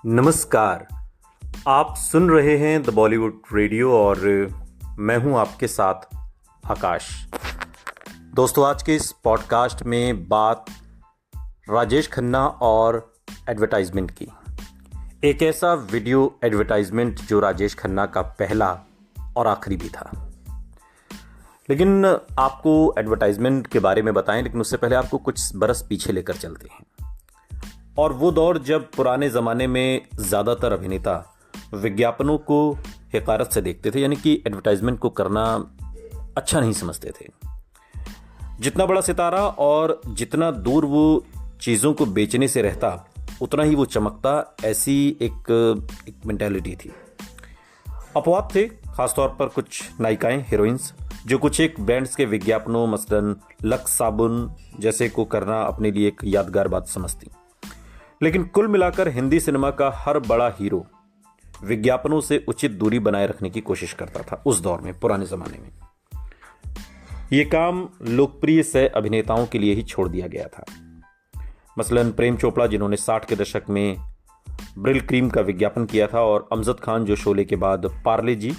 नमस्कार। आप सुन रहे हैं द बॉलीवुड रेडियो और मैं हूं आपके साथ आकाश। दोस्तों, आज के इस पॉडकास्ट में बात राजेश खन्ना और एडवर्टाइजमेंट की। एक ऐसा वीडियो एडवर्टाइजमेंट जो राजेश खन्ना का पहला और आखिरी भी था। लेकिन आपको एडवर्टाइजमेंट के बारे में बताएं, लेकिन उससे पहले आपको कुछ बरस पीछे लेकर चलते हैं। और वो दौर जब पुराने ज़माने में ज़्यादातर अभिनेता विज्ञापनों को हक़ारत से देखते थे, यानी कि एडवर्टाइजमेंट को करना अच्छा नहीं समझते थे। जितना बड़ा सितारा और जितना दूर वो चीज़ों को बेचने से रहता, उतना ही वो चमकता, ऐसी एक मेंटालिटी थी। अपवाद थे, खासतौर पर कुछ नायिकाएं, हीरोइंस, जो कुछ एक ब्रांड्स के विज्ञापनों मसलन लक्स साबुन जैसे को करना अपने लिए एक यादगार बात समझती। लेकिन कुल मिलाकर हिंदी सिनेमा का हर बड़ा हीरो विज्ञापनों से उचित दूरी बनाए रखने की कोशिश करता था उस दौर में, पुराने जमाने में। यह काम लोकप्रिय सह अभिनेताओं के लिए ही छोड़ दिया गया था। मसलन प्रेम चोपड़ा, जिन्होंने 60 के दशक में ब्रिल क्रीम का विज्ञापन किया था, और अमजद खान, जो शोले के बाद पार्ले जी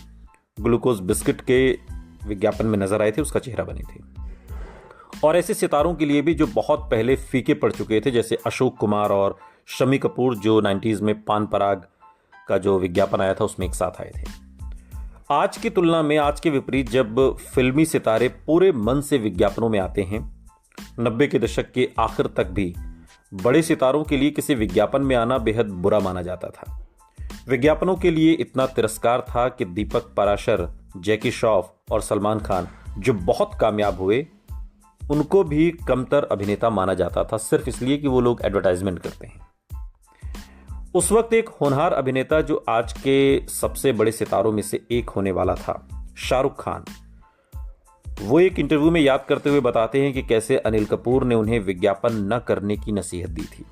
ग्लूकोज बिस्किट के विज्ञापन में नजर आए थे, उसका चेहरा बने थे। और ऐसे सितारों के लिए भी जो बहुत पहले फीके पड़ चुके थे, जैसे अशोक कुमार और शम्मी कपूर, जो 90s में पान पराग का जो विज्ञापन आया था उसमें एक साथ आए थे। आज की तुलना में, आज के विपरीत, जब फिल्मी सितारे पूरे मन से विज्ञापनों में आते हैं, 90 के दशक के आखिर तक भी बड़े सितारों के लिए किसी विज्ञापन में आना बेहद बुरा माना जाता था। विज्ञापनों के लिए इतना तिरस्कार था कि दीपक पाराशर, जैकी श्रॉफ और सलमान खान, जो बहुत कामयाब हुए, उनको भी कमतर अभिनेता माना जाता था, सिर्फ इसलिए कि वो लोग एडवर्टाइजमेंट करते हैं। उस वक्त एक होनहार अभिनेता जो आज के सबसे बड़े सितारों में से एक होने वाला था, शाहरुख खान, वो एक इंटरव्यू में याद करते हुए बताते हैं कि कैसे अनिल कपूर ने उन्हें विज्ञापन न करने की नसीहत दी थी।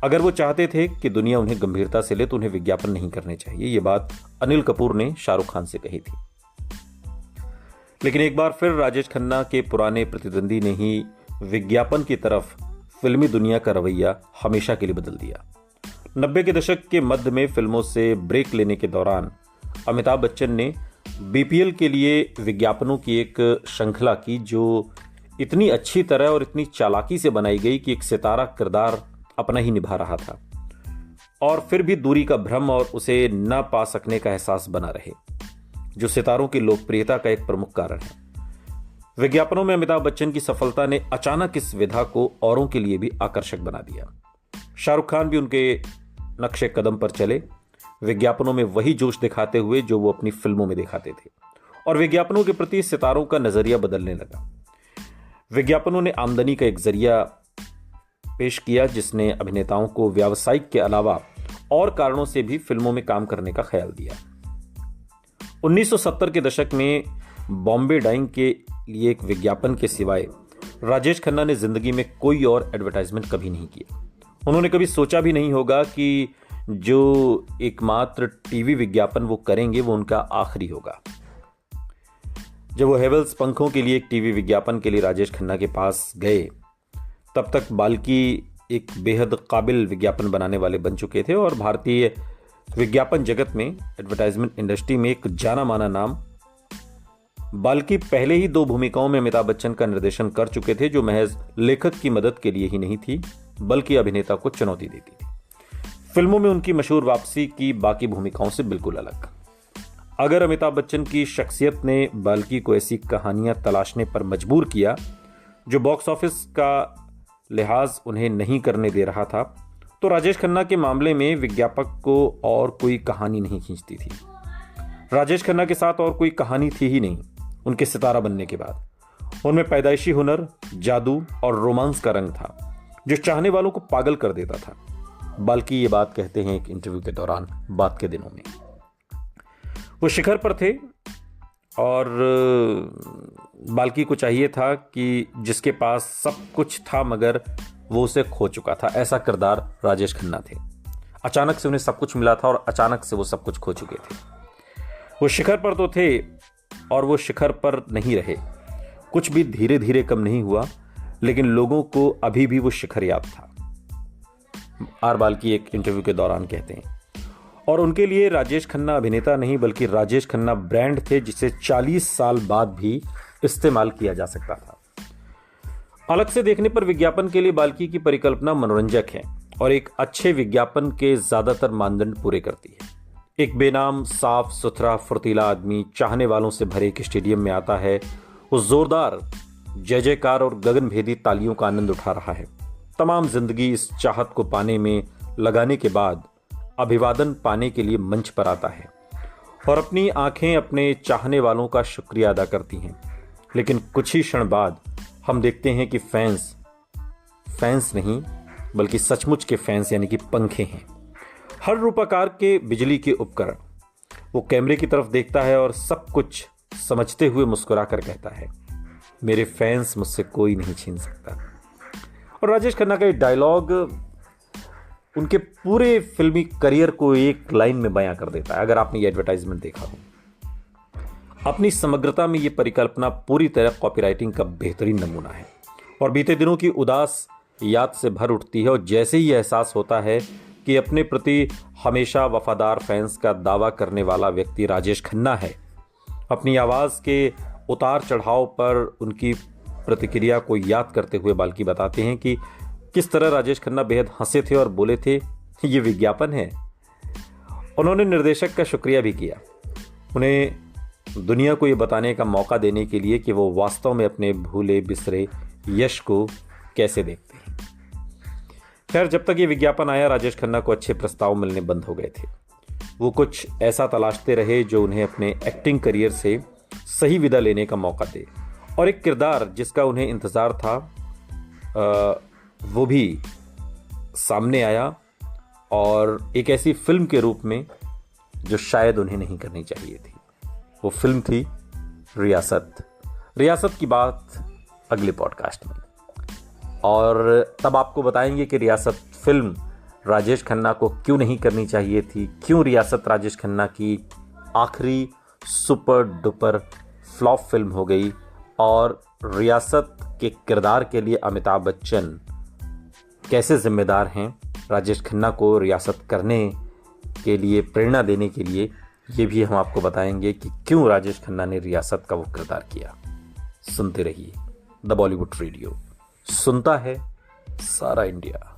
अगर वो चाहते थे कि दुनिया उन्हें गंभीरता से ले तो उन्हें विज्ञापन नहीं करने चाहिए। ये बात अनिल कपूर ने शाहरुख खान से कही थी। लेकिन एक बार फिर राजेश खन्ना के पुराने प्रतिद्वंदी ने ही विज्ञापन की तरफ फिल्मी दुनिया का रवैया हमेशा के लिए बदल दिया। 90 के दशक के मध्य में फिल्मों से ब्रेक लेने के दौरान अमिताभ बच्चन ने बीपीएल के लिए विज्ञापनों की एक श्रृंखला की, जो इतनी अच्छी तरह और इतनी चालाकी से बनाई गई कि एक सितारा किरदार अपना ही निभा रहा था, और फिर भी दूरी का भ्रम और उसे न पा सकने का एहसास बना रहे, जो सितारों की लोकप्रियता का एक प्रमुख कारण है। विज्ञापनों में अमिताभ बच्चन की सफलता ने अचानक इस विधा को औरों के लिए भी आकर्षक बना दिया। शाहरुख खान भी उनके नक्शे कदम पर चले, विज्ञापनों में वही जोश दिखाते हुए जो वो अपनी फिल्मों में दिखाते थे, और विज्ञापनों के प्रति सितारों का नजरिया बदलने लगा। विज्ञापनों ने आमदनी का एक जरिया पेश किया, जिसने अभिनेताओं को व्यावसायिक के अलावा और कारणों से भी फिल्मों में काम करने का ख्याल दिया। 1970 के दशक में बॉम्बे डाइंग के लिए एक विज्ञापन के सिवाय राजेश खन्ना ने जिंदगी में कोई और एडवर्टाइजमेंट कभी नहीं किया। उन्होंने कभी सोचा भी नहीं होगा कि जो एकमात्र टीवी विज्ञापन वो करेंगे वो उनका आखिरी होगा। जब वो हेवल्स पंखों के लिए एक टीवी विज्ञापन के लिए राजेश खन्ना के पास गए, तब तक बाल्की एक बेहद काबिल विज्ञापन बनाने वाले बन चुके थे, और भारतीय विज्ञापन जगत में, एडवर्टाइजमेंट इंडस्ट्री में एक जाना माना नाम। बाल्की पहले ही 2 भूमिकाओं में अमिताभ बच्चन का निर्देशन कर चुके थे, जो महज लेखक की मदद के लिए ही नहीं थी, बल्कि अभिनेता को चुनौती देती थी। फिल्मों में उनकी मशहूर वापसी की बाकी भूमिकाओं से बिल्कुल अलग। अगर अमिताभ बच्चन की शख्सियत ने बाल्की को ऐसी कहानियां तलाशने पर मजबूर किया जो बॉक्स ऑफिस का लिहाज उन्हें नहीं करने दे रहा था, तो राजेश खन्ना के मामले में विज्ञापक को और कोई कहानी नहीं खींचती थी। राजेश खन्ना के साथ और कोई कहानी थी ही नहीं। उनके सितारा बनने के बाद उनमें पैदाइशी हुनर, जादू और रोमांस का रंग था, जो चाहने वालों को पागल कर देता था। बाल्की ये बात कहते हैं एक इंटरव्यू के दौरान, बात के दिनों में वो शिखर पर थे, और बाल्की को चाहिए था कि जिसके पास सब कुछ था मगर वो उसे खो चुका था, ऐसा किरदार राजेश खन्ना थे। अचानक से उन्हें सब कुछ मिला था और अचानक से वो सब कुछ खो चुके थे। वो शिखर पर तो थे और वो शिखर पर नहीं रहे। कुछ भी धीरे धीरे कम नहीं हुआ, लेकिन लोगों को अभी भी वो शिखर याद था। आर बाल्की एक इंटरव्यू के दौरान कहते हैं। और उनके लिए राजेश खन्ना अभिनेता नहीं बल्कि राजेश खन्ना ब्रांड थे, जिसे 40 साल बाद भी इस्तेमाल किया जा सकता था। अलग से देखने पर विज्ञापन के लिए बाल्की की परिकल्पना मनोरंजक है और एक अच्छे विज्ञापन के ज्यादातर मानदंड पूरे करती है। एक बेनाम, साफ सुथरा, फुर्तीला आदमी चाहने वालों से भरे एक स्टेडियम में आता है। उस जोरदार जय जयकार और गगनभेदी तालियों का आनंद उठा रहा है। तमाम जिंदगी इस चाहत को पाने में लगाने के बाद अभिवादन पाने के लिए मंच पर आता है और अपनी आंखें अपने चाहने वालों का शुक्रिया अदा करती हैं। लेकिन कुछ ही क्षण बाद हम देखते हैं कि फैंस नहीं बल्कि सचमुच के फैंस यानी कि पंखे हैं। हर रूपाकार के बिजली के उपकरण। वो कैमरे की तरफ देखता है और सब कुछ समझते हुए मुस्कुराकर कहता है, मेरे फैंस मुझसे कोई नहीं छीन सकता। और राजेश खन्ना का ये डायलॉग उनके पूरे फिल्मी करियर को एक लाइन में बयां कर देता है। अगर आपने ये एडवर्टाइजमेंट देखा हो, अपनी समग्रता में ये परिकल्पना पूरी तरह कॉपीराइटिंग का बेहतरीन नमूना है और बीते दिनों की उदास याद से भर उठती है। और जैसे ही एहसास होता है कि अपने प्रति हमेशा वफादार फैंस का दावा करने वाला व्यक्ति राजेश खन्ना है, अपनी आवाज़ के उतार चढ़ाव पर उनकी प्रतिक्रिया को याद करते हुए बाल्की बताते हैं कि किस तरह राजेश खन्ना बेहद हंसे थे और बोले थे, ये विज्ञापन है। उन्होंने निर्देशक का शुक्रिया भी किया, उन्हें दुनिया को ये बताने का मौका देने के लिए कि वो वास्तव में अपने भूले बिसरे यश को कैसे देखते हैं। खैर, जब तक ये विज्ञापन आया, राजेश खन्ना को अच्छे प्रस्ताव मिलने बंद हो गए थे। वो कुछ ऐसा तलाशते रहे जो उन्हें अपने एक्टिंग करियर से सही विदा लेने का मौका दे और एक किरदार जिसका उन्हें इंतज़ार था वो भी सामने आया और एक ऐसी फिल्म के रूप में जो शायद उन्हें नहीं करनी चाहिए थी। वो फिल्म थी रियासत की बात अगले पॉडकास्ट में, और तब आपको बताएंगे कि रियासत फिल्म राजेश खन्ना को क्यों नहीं करनी चाहिए थी, क्यों रियासत राजेश खन्ना की आखिरी सुपर डुपर फ्लॉप फिल्म हो गई और रियासत के किरदार के लिए अमिताभ बच्चन कैसे जिम्मेदार हैं राजेश खन्ना को रियासत करने के लिए, प्रेरणा देने के लिए। ये भी हम आपको बताएंगे कि क्यों राजेश खन्ना ने रियासत का वो किरदार किया। सुनते रहिए द बॉलीवुड रेडियो, सुनता है सारा इंडिया।